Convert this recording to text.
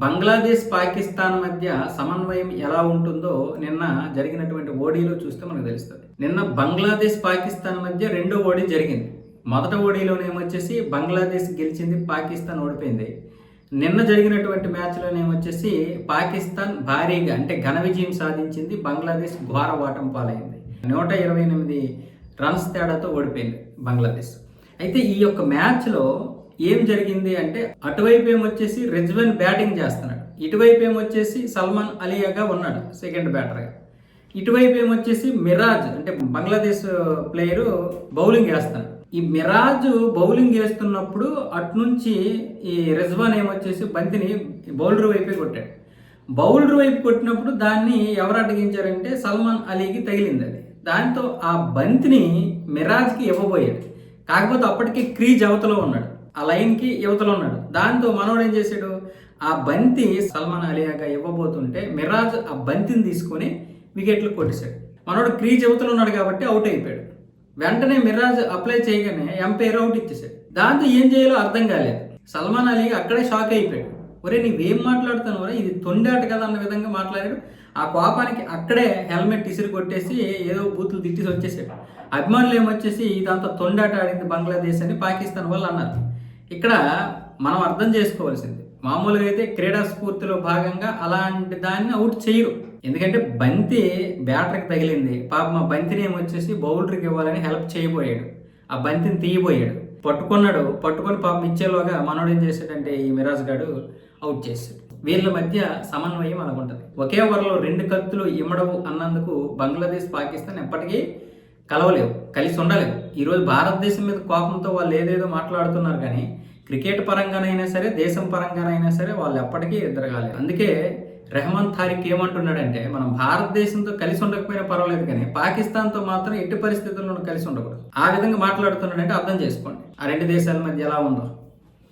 బంగ్లాదేశ్, పాకిస్తాన్ మధ్య సమన్వయం ఎలా ఉంటుందో నిన్న జరిగినటువంటి ఓడీలో చూస్తే మనకు తెలుస్తుంది. నిన్న బంగ్లాదేశ్, పాకిస్తాన్ మధ్య రెండో ఓడీ జరిగింది. మొదట ఓడీలోనేమొచ్చేసి బంగ్లాదేశ్ గెలిచింది, పాకిస్తాన్ ఓడిపోయింది. నిన్న జరిగినటువంటి మ్యాచ్లోనేమొచ్చేసి పాకిస్తాన్ భారీగా అంటే ఘన విజయం సాధించింది, బంగ్లాదేశ్ ఘోర ఓటం పాలైంది. 128 రన్స్ తేడాతో ఓడిపోయింది బంగ్లాదేశ్. అయితే ఈ యొక్క మ్యాచ్లో ఏం జరిగింది అంటే అటువైపు ఏమొచ్చేసి రిజ్వాన్ బ్యాటింగ్ చేస్తున్నాడు, ఇటువైపు ఏమొచ్చేసి సల్మాన్ అలియాగా ఉన్నాడు సెకండ్ బ్యాటర్గా, ఇటువైపు ఏమొచ్చేసి మిరాజ్ అంటే బంగ్లాదేశ్ ప్లేయరు బౌలింగ్ వేస్తున్నాడు. ఈ మిరాజ్ బౌలింగ్ వేస్తున్నప్పుడు అటునుంచి ఈ రిజ్వాన్ ఏమొచ్చేసి బంతిని బౌలర్ వైపే కొట్టాడు. బౌలర్ వైపు కొట్టినప్పుడు దాన్ని ఎవరు అడ్డగించారంటే సల్మాన్ అలీకి తగిలింది. అది దాంతో ఆ బంతిని మిరాజ్కి ఇవ్వబోయాడు. కాకపోతే అప్పటికి క్రీజ్ అవతలో ఉన్నాడు, ఆ లైన్కి యువతలో ఉన్నాడు. దాంతో మనోడు ఏం చేశాడు, ఆ బంతి సల్మాన్ అలియాగా ఇవ్వబోతుంటే మిరాజ్ ఆ బంతిని తీసుకొని వికెట్లు కొట్టేశాడు. మనోడు క్రీజ్ యువతలో ఉన్నాడు కాబట్టి అవుట్ అయిపోయాడు. వెంటనే మిరాజ్ అప్లై చేయగానే ఎంపైర్ అవుట్ ఇచ్చేసాడు. దాంతో ఏం చేయాలో అర్థం కాలేదు. సల్మాన్ అలీ అక్కడే షాక్ అయిపోయాడు. ఒరే నీవేం మాట్లాడుతున్నావు, ఇది తొండాట కదా అన్న విధంగా మాట్లాడాడు. ఆ కోపానికి అక్కడే హెల్మెట్ ఇసిరి కొట్టేసి ఏదో బూతులు తిట్టేసి వచ్చేసాడు. అభిమానులు ఏమొచ్చేసి ఇదంతా తొండాట ఆడింది బంగ్లాదేశ్ అని పాకిస్తాన్ వాళ్ళు అన్నారు. ఇక్కడ మనం అర్థం చేసుకోవాల్సింది, మామూలుగా అయితే క్రీడా స్ఫూర్తిలో భాగంగా అలాంటి దాన్ని అవుట్ చేయరు. ఎందుకంటే బంతి బ్యాటర్కి తగిలింది, పాపం ఆ బంతిని ఏమొచ్చేసి బౌలర్కి ఇవ్వాలని హెల్ప్ చేయబోయాడు, ఆ బంతిని తీయబోయాడు, పట్టుకొని పాపం ఇచ్చేలోగా మనోడు ఏం చేశాడంటే ఈ మిరాజ్ గాడు అవుట్ చేశాడు. వీళ్ళ మధ్య సమన్వయం అనుకుంటుంది. ఒకే ఓవర్లో 2 కత్తులు ఇమ్మడవు అన్నందుకు బంగ్లాదేశ్, పాకిస్తాన్ ఎప్పటికీ కలవలేవు, కలిసి ఉండలేవు. ఈరోజు భారతదేశం మీద కోపంతో వాళ్ళు ఏదేదో మాట్లాడుతున్నారు, కానీ క్రికెట్ పరంగానైనా సరే, దేశం పరంగానైనా సరే వాళ్ళు ఎప్పటికీ ఇద్దరు కాలేదు. అందుకే రెహమాన్ తారిక్ ఏమంటున్నాడంటే మనం భారతదేశంతో కలిసి ఉండకపోయినా పర్వాలేదు, కానీ పాకిస్తాన్తో మాత్రం ఎట్టి పరిస్థితుల్లోనూ కలిసి ఉండకూడదు. ఆ విధంగా మాట్లాడుతున్నాడంటే అర్థం చేసుకోండి ఆ 2 దేశాల మధ్య ఎలా ఉందో.